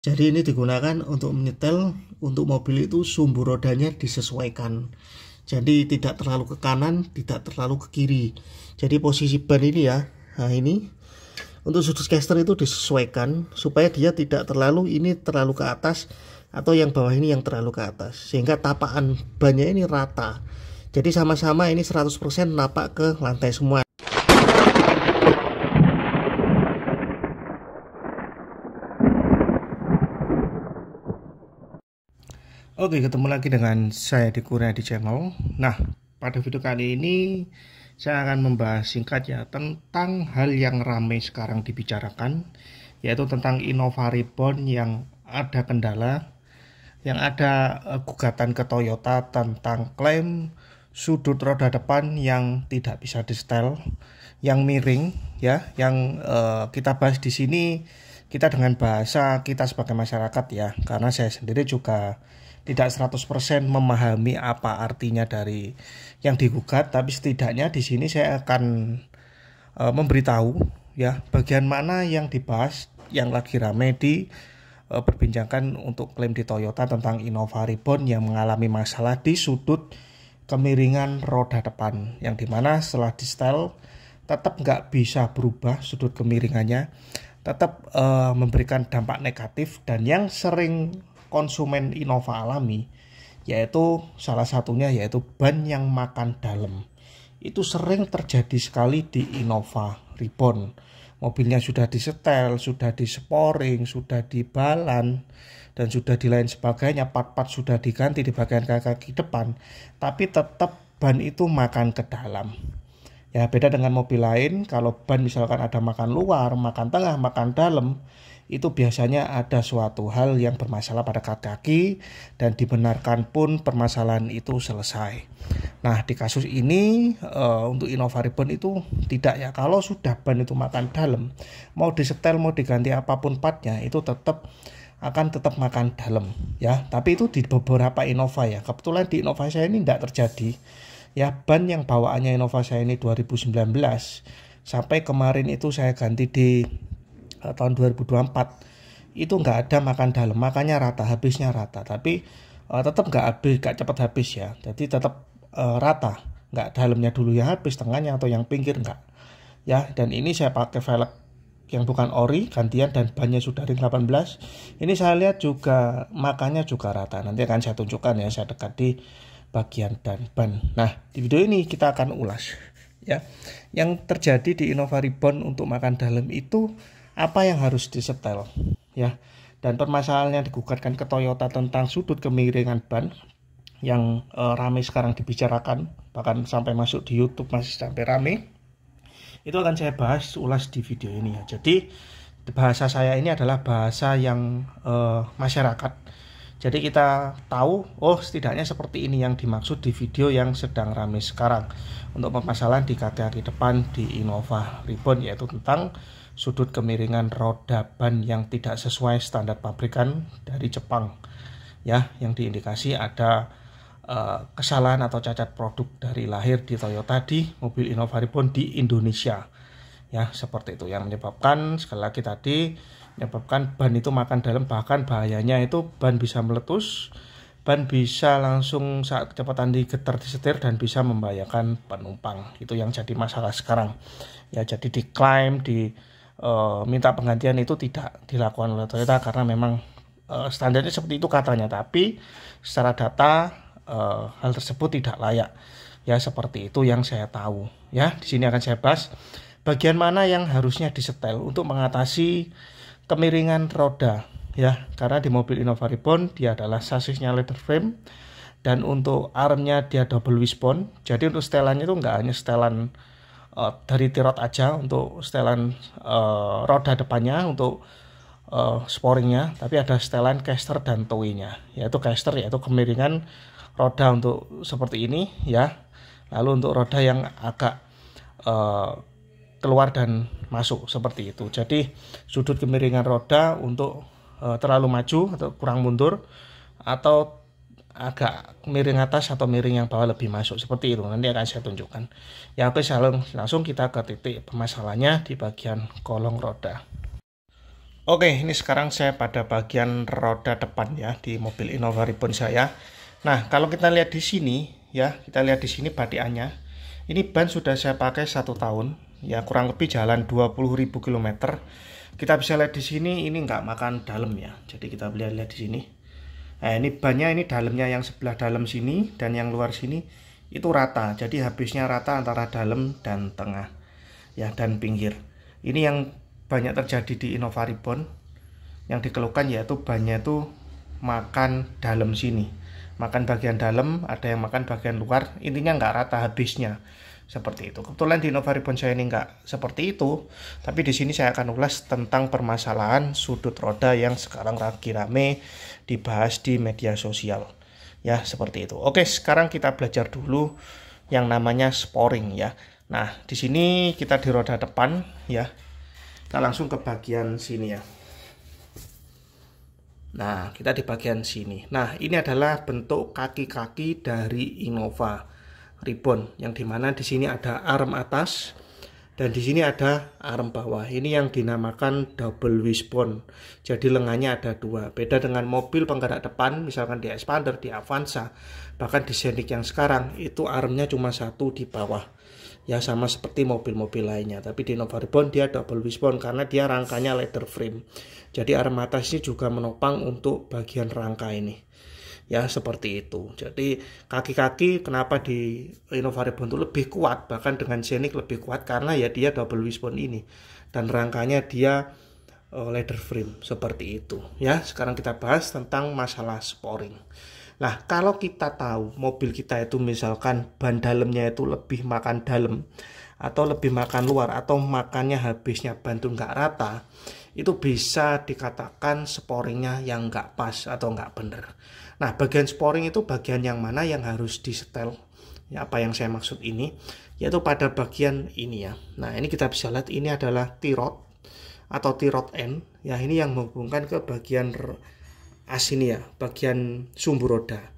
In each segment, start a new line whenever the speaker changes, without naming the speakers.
Jadi ini digunakan untuk menyetel, untuk mobil itu sumbu rodanya disesuaikan. Jadi tidak terlalu ke kanan, tidak terlalu ke kiri. Jadi posisi ban ini ya, nah ini untuk sudut caster itu disesuaikan supaya dia tidak terlalu ini terlalu ke atas atau yang bawah ini yang terlalu ke atas, sehingga tapakan bannya ini rata. Jadi sama-sama ini 100% napak ke lantai semua. Oke, ketemu lagi dengan saya di Kurniadi Channel. Nah, pada video kali ini saya akan membahas singkat ya tentang hal yang ramai sekarang dibicarakan, yaitu tentang Innova Reborn yang ada kendala, yang ada gugatan ke Toyota tentang klaim sudut roda depan yang tidak bisa di-setel, yang miring ya, yang kita bahas di sini kita dengan bahasa kita sebagai masyarakat ya, karena saya sendiri juga tidak 100% memahami apa artinya dari yang digugat, tapi setidaknya di sini saya akan memberitahu ya bagian mana yang dibahas yang lagi ramai di perbincangan untuk klaim di Toyota tentang Innova Reborn yang mengalami masalah di sudut kemiringan roda depan, yang dimana setelah di setel tetap nggak bisa berubah sudut kemiringannya, tetap memberikan dampak negatif. Dan yang sering konsumen Innova alami yaitu salah satunya yaitu ban yang makan dalam. Itu sering terjadi sekali di Innova Reborn. Mobilnya sudah disetel, sudah disporing, sudah dibalan, dan sudah di lain sebagainya, part-part sudah diganti di bagian kaki depan, tapi tetap ban itu makan ke dalam. Ya, beda dengan mobil lain, kalau ban misalkan ada makan luar, makan tengah, makan dalam, itu biasanya ada suatu hal yang bermasalah pada kaki dan dibenarkan pun permasalahan itu selesai. Nah, di kasus ini untuk Innova Reborn itu tidak ya. Kalau sudah ban itu makan dalam, mau disetel, mau diganti apapun partnya, itu tetap makan dalam ya. Tapi itu di beberapa Innova ya. Kebetulan di Innova saya ini tidak terjadi. Ya, ban yang bawaannya Innova saya ini 2019 sampai kemarin itu saya ganti di tahun 2024 itu nggak ada makan dalam, makanya rata, habisnya rata. Tapi tetap nggak cepat habis ya, jadi tetap rata, nggak dalamnya dulu yang habis, tengahnya atau yang pinggir nggak ya. Dan ini saya pakai velg yang bukan ori gantian dan bannya sudah ring 18. Ini saya lihat juga makannya juga rata, nanti akan saya tunjukkan ya, saya dekat di bagian dan ban. Nah, di video ini kita akan ulas ya yang terjadi di Innova Reborn untuk makan dalam itu, apa yang harus disetel ya, dan permasalahan yang digugatkan ke Toyota tentang sudut kemiringan ban yang ramai sekarang dibicarakan, bahkan sampai masuk di YouTube masih sampai ramai. Itu akan saya bahas ulas di video ini ya. Jadi bahasa saya ini adalah bahasa yang masyarakat. Jadi kita tahu, oh setidaknya seperti ini yang dimaksud di video yang sedang ramai sekarang untuk permasalahan di kaki depan di Innova Reborn, yaitu tentang sudut kemiringan roda ban yang tidak sesuai standar pabrikan dari Jepang ya, yang diindikasi ada kesalahan atau cacat produk dari lahir di Toyota di mobil Innova Reborn di Indonesia ya, seperti itu yang menyebabkan, sekali lagi tadi, menyebabkan ban itu makan dalam. Bahkan bahayanya itu ban bisa meletus, ban bisa langsung saat kecepatan digetar disetir dan bisa membahayakan penumpang. Itu yang jadi masalah sekarang ya. Jadi diklaim, minta penggantian itu tidak dilakukan oleh Toyota karena memang standarnya seperti itu katanya, tapi secara data hal tersebut tidak layak ya. Seperti itu yang saya tahu ya. Di sini akan saya bahas bagian mana yang harusnya disetel untuk mengatasi kemiringan roda ya, karena di mobil Innova Reborn dia adalah sasisnya leather frame dan untuk armnya dia double wishbone. Jadi untuk setelannya itu nggak hanya setelan dari tirot aja untuk setelan roda depannya untuk sporingnya, tapi ada setelan caster dan towinya, yaitu caster yaitu kemiringan roda untuk seperti ini ya, lalu untuk roda yang agak keluar dan masuk seperti itu. Jadi sudut kemiringan roda untuk terlalu maju atau kurang mundur, atau agak miring atas atau miring yang bawah lebih masuk, seperti itu nanti akan saya tunjukkan ya. Oke, langsung kita ke titik permasalahannya di bagian kolong roda. Oke, ini sekarang saya pada bagian roda depan ya di mobil Innova Reborn saya. Nah, kalau kita lihat di sini ya, kita lihat di sini badikannya. Ini ban sudah saya pakai 1 tahun, ya kurang lebih jalan 20.000 km. Kita bisa lihat di sini ini nggak makan dalam ya. Jadi kita lihat di sini. Nah, ini bannya ini dalamnya yang sebelah dalam sini dan yang luar sini itu rata. Jadi habisnya rata antara dalam dan tengah. Ya, dan pinggir. Ini yang banyak terjadi di Innova Reborn, yang dikeluhkan yaitu bannya itu makan dalam sini, makan bagian dalam, ada yang makan bagian luar, intinya nggak rata habisnya seperti itu. Kebetulan di Innova Reborn saya ini nggak seperti itu, tapi di sini saya akan ulas tentang permasalahan sudut roda yang sekarang lagi rame dibahas di media sosial ya, seperti itu. Oke, sekarang kita belajar dulu yang namanya sporing ya. Nah, di sini kita di roda depan ya. Kita langsung ke bagian sini ya. Nah, kita di bagian sini. Nah, ini adalah bentuk kaki-kaki dari Innova Reborn, yang dimana di sini ada arm atas dan di sini ada arm bawah. Ini yang dinamakan double wishbone. Jadi lengannya ada 2. Beda dengan mobil penggerak depan, misalkan di Expander, di Avanza, bahkan di Scenic yang sekarang itu armnya cuma 1 di bawah. Ya, sama seperti mobil-mobil lainnya. Tapi di Innova Reborn dia double wishbone karena dia rangkanya leather frame. Jadi arm atas ini juga menopang untuk bagian rangka ini. Ya, seperti itu. Jadi kaki-kaki kenapa di Innova Reborn itu lebih kuat, bahkan dengan Scenic lebih kuat, karena ya dia double wishbone ini. Dan rangkanya dia leather frame seperti itu. Ya, sekarang kita bahas tentang masalah sporing. Nah, kalau kita tahu mobil kita itu misalkan ban dalamnya itu lebih makan dalam atau lebih makan luar, atau makannya habisnya ban itu nggak rata, itu bisa dikatakan sporingnya yang nggak pas atau nggak bener. Nah, bagian sporing itu bagian yang mana yang harus disetel? Ya, apa yang saya maksud ini? Yaitu pada bagian ini ya. Nah, ini kita bisa lihat ini adalah T-rod atau T-rod end. Ya, ini yang menghubungkan ke bagian as ini ya, bagian sumbu roda.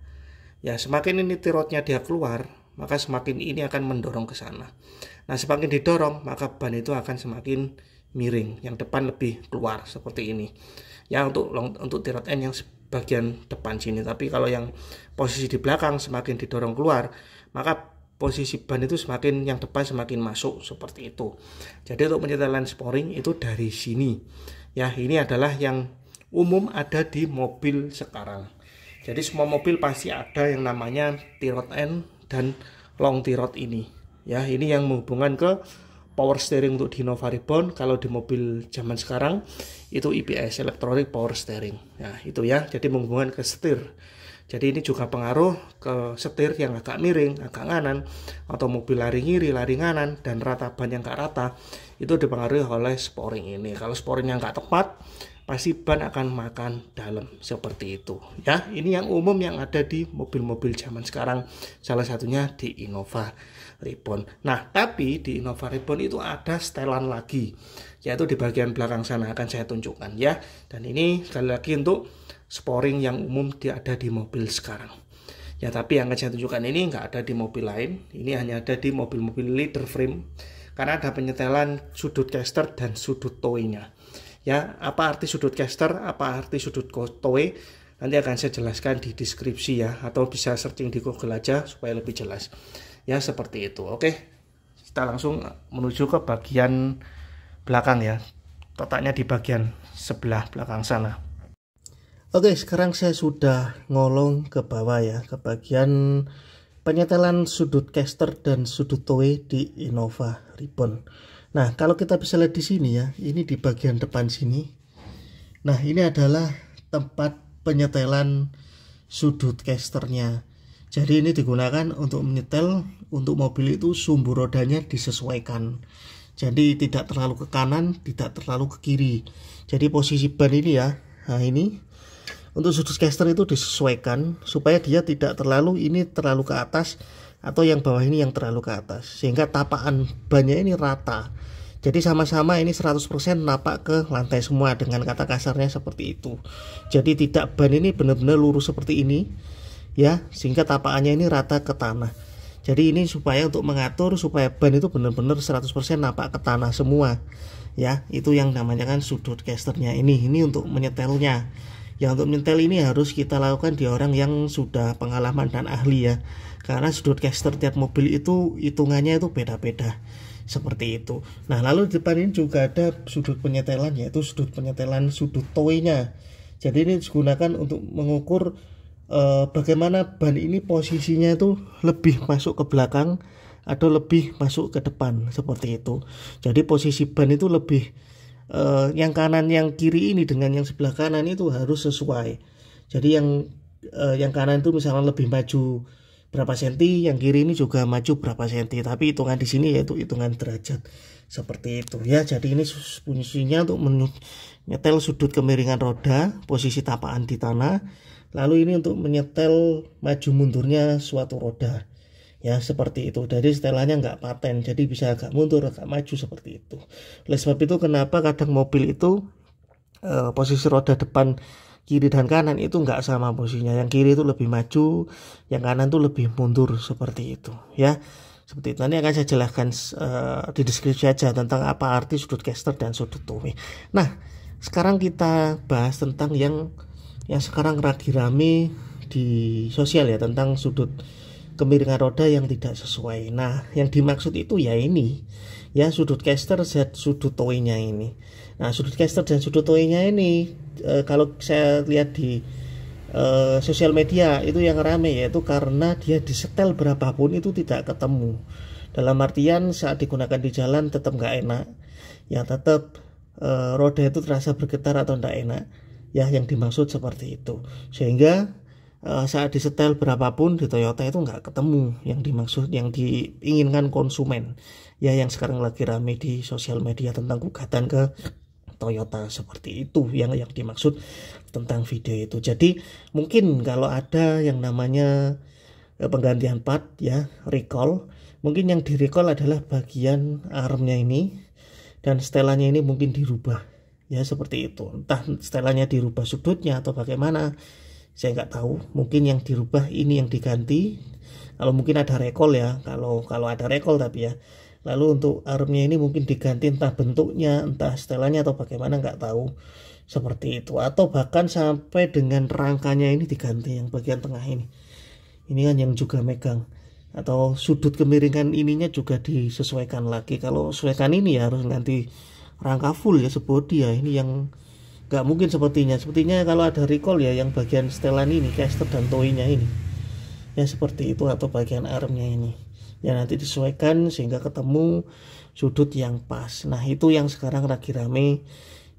Ya, semakin ini T-rodnya dia keluar, maka semakin ini akan mendorong ke sana. Nah, semakin didorong, maka ban itu akan semakin miring, yang depan lebih keluar seperti ini. Ya, untuk T-rod end yang bagian depan sini. Tapi kalau yang posisi di belakang semakin didorong keluar, maka posisi ban itu semakin yang depan semakin masuk seperti itu. Jadi untuk penyetelan sporing itu dari sini. Ya, ini adalah yang umum ada di mobil sekarang. Jadi semua mobil pasti ada yang namanya T-rod end dan long T-rod ini. Ya, ini yang menghubungkan ke power steering untuk di Innova Reborn. Kalau di mobil zaman sekarang itu EPS, electronic power steering. Nah, itu ya. Jadi menghubungkan ke setir. Jadi ini juga pengaruh ke setir yang agak miring, agak kanan, atau mobil lari kiri, lari kanan, dan rata ban yang agak rata, itu dipengaruhi oleh sporing ini. Kalau sporing yang nggak tepat, pasti ban akan makan dalam seperti itu ya. Ini yang umum yang ada di mobil-mobil zaman sekarang, salah satunya di Innova Reborn. Nah, tapi di Innova Reborn itu ada setelan lagi, yaitu di bagian belakang sana akan saya tunjukkan ya. Dan ini sekali lagi untuk sporing yang umum ada di mobil sekarang ya, tapi yang akan saya tunjukkan ini nggak ada di mobil lain. Ini hanya ada di mobil-mobil leather frame karena ada penyetelan sudut caster dan sudut toe-nya. Ya, apa arti sudut caster, apa arti sudut toe, nanti akan saya jelaskan di deskripsi ya, atau bisa searching di Google aja supaya lebih jelas. Ya, seperti itu. Oke, kita langsung menuju ke bagian belakang ya, letaknya di bagian sebelah belakang sana. Oke, sekarang saya sudah ngolong ke bawah ya, ke bagian penyetelan sudut caster dan sudut toe di Innova Reborn. Nah, kalau kita bisa lihat di sini ya, ini di bagian depan sini. Nah, ini adalah tempat penyetelan sudut casternya. Jadi ini digunakan untuk menyetel, untuk mobil itu sumbu rodanya disesuaikan. Jadi tidak terlalu ke kanan, tidak terlalu ke kiri. Jadi posisi ban ini ya, nah ini untuk sudut caster itu disesuaikan supaya dia tidak terlalu ini terlalu ke atas, atau yang bawah ini yang terlalu ke atas, sehingga tapakan bannya ini rata. Jadi sama-sama ini 100% napak ke lantai semua, dengan kata kasarnya seperti itu. Jadi tidak ban ini benar-benar lurus seperti ini ya, sehingga tapakannya ini rata ke tanah. Jadi ini supaya untuk mengatur supaya ban itu benar-benar 100% napak ke tanah semua ya. Itu yang namanya kan sudut casternya ini untuk menyetelnya. Ya, untuk menyetel ini harus kita lakukan di orang yang sudah pengalaman dan ahli ya, karena sudut caster tiap mobil itu hitungannya itu beda-beda seperti itu. Nah, lalu di depan ini juga ada sudut penyetelan, yaitu sudut penyetelan sudut toy-nya. Jadi ini digunakan untuk mengukur bagaimana ban ini posisinya itu lebih masuk ke belakang atau lebih masuk ke depan seperti itu. Jadi posisi ban itu lebih yang kanan yang kiri ini dengan yang sebelah kanan itu harus sesuai. Jadi yang kanan itu misalnya lebih maju berapa senti, yang kiri ini juga maju berapa senti, tapi hitungan di sini yaitu hitungan derajat seperti itu ya. Jadi ini fungsinya untuk menyetel sudut kemiringan roda, posisi tapakan di tanah, lalu ini untuk menyetel maju mundurnya suatu roda ya, seperti itu. Jadi setelannya nggak paten, jadi bisa agak mundur agak maju seperti itu. Oleh sebab itu kenapa kadang mobil itu posisi roda depan kiri dan kanan itu nggak sama posisinya, yang kiri itu lebih maju, yang kanan itu lebih mundur seperti itu ya. Seperti itu nanti akan saya jelaskan di deskripsi aja tentang apa arti sudut caster dan sudut toy. Nah, sekarang kita bahas tentang yang sekarang lagi rame di sosial ya, tentang sudut kemiringan roda yang tidak sesuai. Nah, yang dimaksud itu ya ini ya, sudut caster dan sudut toy-nya ini. Nah, sudut caster dan sudut toy-nya ini kalau saya lihat di sosial media itu yang rame, yaitu karena dia disetel berapapun itu tidak ketemu. Dalam artian saat digunakan di jalan tetap nggak enak ya, tetap roda itu terasa bergetar atau tidak enak ya, yang dimaksud seperti itu. Sehingga saat disetel berapapun di Toyota itu nggak ketemu yang dimaksud, yang diinginkan konsumen ya, yang sekarang lagi rame di sosial media tentang gugatan ke Toyota seperti itu yang dimaksud tentang video itu. Jadi mungkin kalau ada yang namanya penggantian part ya, recall, mungkin yang di recall adalah bagian armnya ini, dan setelannya ini mungkin dirubah ya, seperti itu. Entah setelannya dirubah sudutnya atau bagaimana, saya nggak tahu. Mungkin yang dirubah ini yang diganti, kalau mungkin ada recall ya, kalau ada recall tapi ya. Lalu untuk armnya ini mungkin diganti, entah bentuknya, entah setelannya atau bagaimana, nggak tahu seperti itu. Atau bahkan sampai dengan rangkanya ini diganti, yang bagian tengah ini kan yang juga megang, atau sudut kemiringan ininya juga disesuaikan lagi. Kalau sesuaikan ini ya harus ganti rangka full ya, sebodi ya. Ini yang nggak mungkin sepertinya kalau ada recall ya, yang bagian setelan ini, caster dan toy-nya ini ya, seperti itu. Atau bagian armnya ini ya, nanti disesuaikan sehingga ketemu sudut yang pas. Nah, itu yang sekarang lagi rame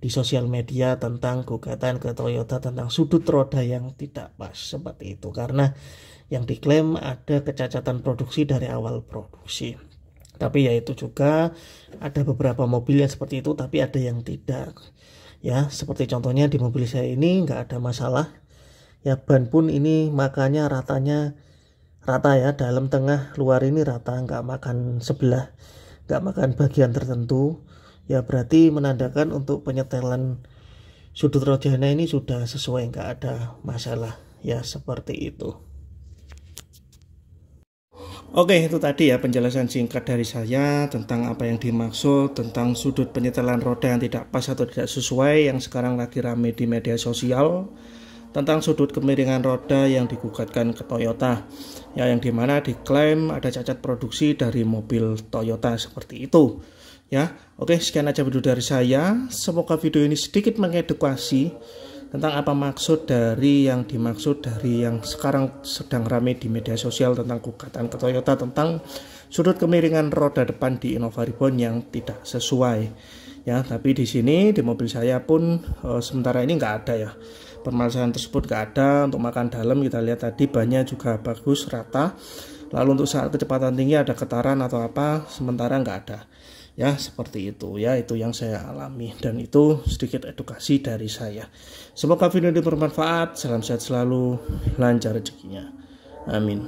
di sosial media tentang gugatan ke Toyota tentang sudut roda yang tidak pas seperti itu, karena yang diklaim ada kecacatan produksi dari awal produksi. Tapi ya itu juga ada beberapa mobil yang seperti itu, tapi ada yang tidak ya. Seperti contohnya di mobil saya ini nggak ada masalah ya, ban pun ini makanya ratanya rata ya, dalam tengah luar ini rata, nggak makan sebelah, nggak makan bagian tertentu ya, berarti menandakan untuk penyetelan sudut rodanya ini sudah sesuai, nggak ada masalah ya, seperti itu. Oke, itu tadi ya penjelasan singkat dari saya tentang apa yang dimaksud tentang sudut penyetelan roda yang tidak pas atau tidak sesuai yang sekarang lagi rame di media sosial, tentang sudut kemiringan roda yang digugatkan ke Toyota ya, yang dimana diklaim ada cacat produksi dari mobil Toyota seperti itu ya. Oke, sekian aja video dari saya. Semoga video ini sedikit mengedukasi tentang apa maksud dari yang dimaksud dari yang sekarang sedang ramai di media sosial tentang gugatan ke Toyota tentang sudut kemiringan roda depan di Innova Reborn yang tidak sesuai ya. Tapi di sini di mobil saya pun sementara ini nggak ada ya, permasalahan tersebut nggak ada. Untuk makan dalam kita lihat tadi bannya juga bagus rata, lalu untuk saat kecepatan tinggi ada getaran atau apa, sementara nggak ada ya, seperti itu ya. Itu yang saya alami dan itu sedikit edukasi dari saya. Semoga video ini bermanfaat. Salam sehat selalu, lancar rezekinya, amin.